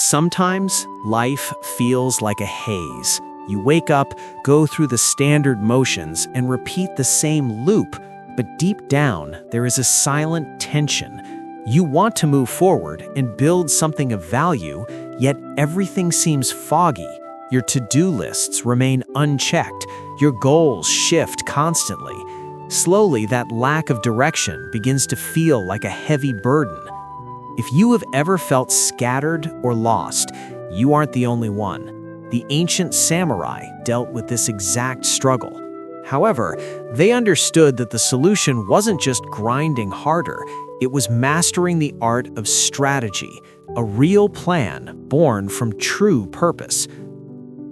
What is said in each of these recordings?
Sometimes life feels like a haze. You wake up, go through the standard motions, and repeat the same loop, but deep down, there is a silent tension. You want to move forward and build something of value, yet everything seems foggy. Your to-do lists remain unchecked. Your goals shift constantly. Slowly, that lack of direction begins to feel like a heavy burden. If you have ever felt scattered or lost, you aren't the only one. The ancient samurai dealt with this exact struggle. However, they understood that the solution wasn't just grinding harder, it was mastering the art of strategy, a real plan born from true purpose.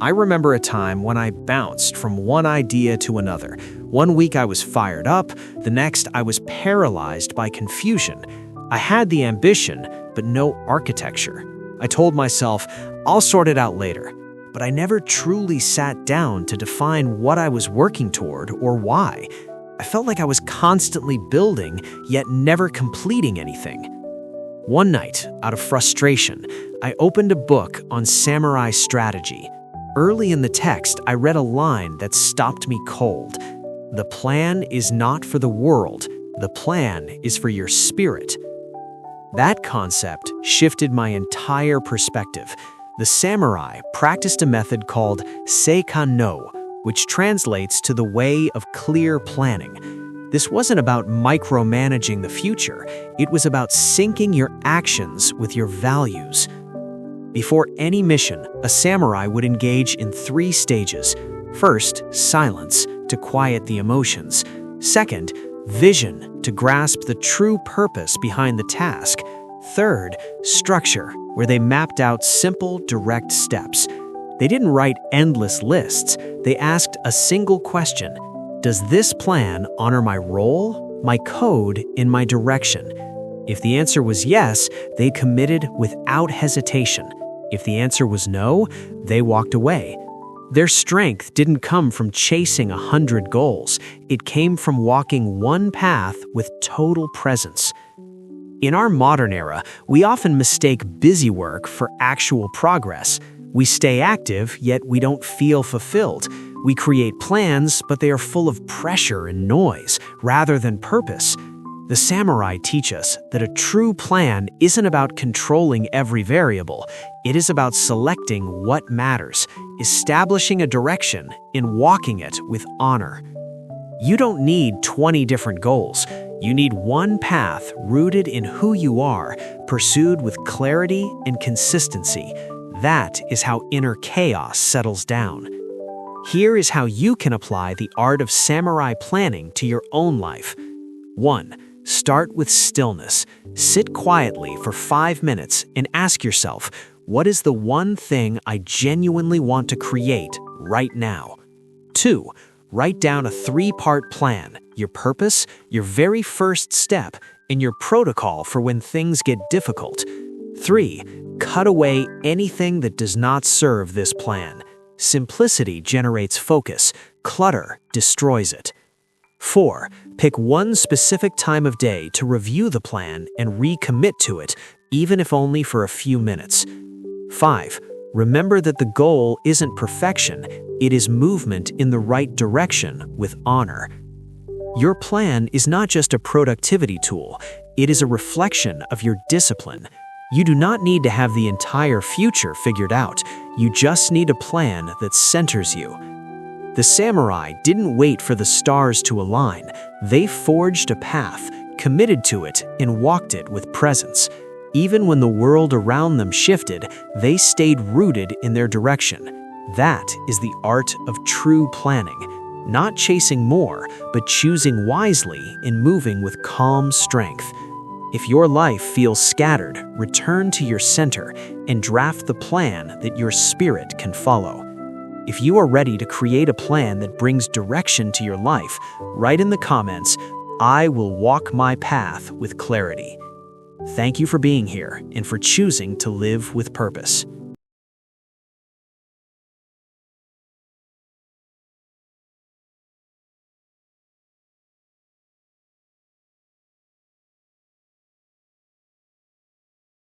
I remember a time when I bounced from one idea to another. One week I was fired up, the next I was paralyzed by confusion. I had the ambition, but no architecture. I told myself, I'll sort it out later. But I never truly sat down to define what I was working toward or why. I felt like I was constantly building, yet never completing anything. One night, out of frustration, I opened a book on samurai strategy. Early in the text, I read a line that stopped me cold. The plan is not for the world. The plan is for your spirit. That concept shifted my entire perspective. The samurai practiced a method called Seika no, which translates to the way of clear planning. This wasn't about micromanaging the future. It was about syncing your actions with your values. Before any mission, a samurai would engage in 3 stages. First, silence, to quiet the emotions. Second, vision, to grasp the true purpose behind the task. Third, structure, where they mapped out simple, direct steps. They didn't write endless lists. They asked a single question. Does this plan honor my role, my code, and my direction? If the answer was yes, they committed without hesitation. If the answer was no, they walked away. Their strength didn't come from chasing 100 goals. It came from walking one path with total presence. In our modern era, we often mistake busy work for actual progress. We stay active, yet we don't feel fulfilled. We create plans, but they are full of pressure and noise, rather than purpose. The samurai teach us that a true plan isn't about controlling every variable. It is about selecting what matters, establishing a direction, and walking it with honor. You don't need 20 different goals. You need one path rooted in who you are, pursued with clarity and consistency. That is how inner chaos settles down. Here is how you can apply the art of samurai planning to your own life. 1. Start with stillness. Sit quietly for 5 minutes and ask yourself, what is the one thing I genuinely want to create right now? 2. Write down a 3-part plan, your purpose, your very first step, and your protocol for when things get difficult. 3. Cut away anything that does not serve this plan. Simplicity generates focus. Clutter destroys it. 4. Pick one specific time of day to review the plan and recommit to it, even if only for a few minutes. 5. Remember that the goal isn't perfection, it is movement in the right direction with honor. Your plan is not just a productivity tool, it is a reflection of your discipline. You do not need to have the entire future figured out, you just need a plan that centers you. The samurai didn't wait for the stars to align, they forged a path, committed to it, and walked it with presence. Even when the world around them shifted, they stayed rooted in their direction. That is the art of true planning. Not chasing more, but choosing wisely and moving with calm strength. If your life feels scattered, return to your center and draft the plan that your spirit can follow. If you are ready to create a plan that brings direction to your life, write in the comments, I will walk my path with clarity. Thank you for being here and for choosing to live with purpose.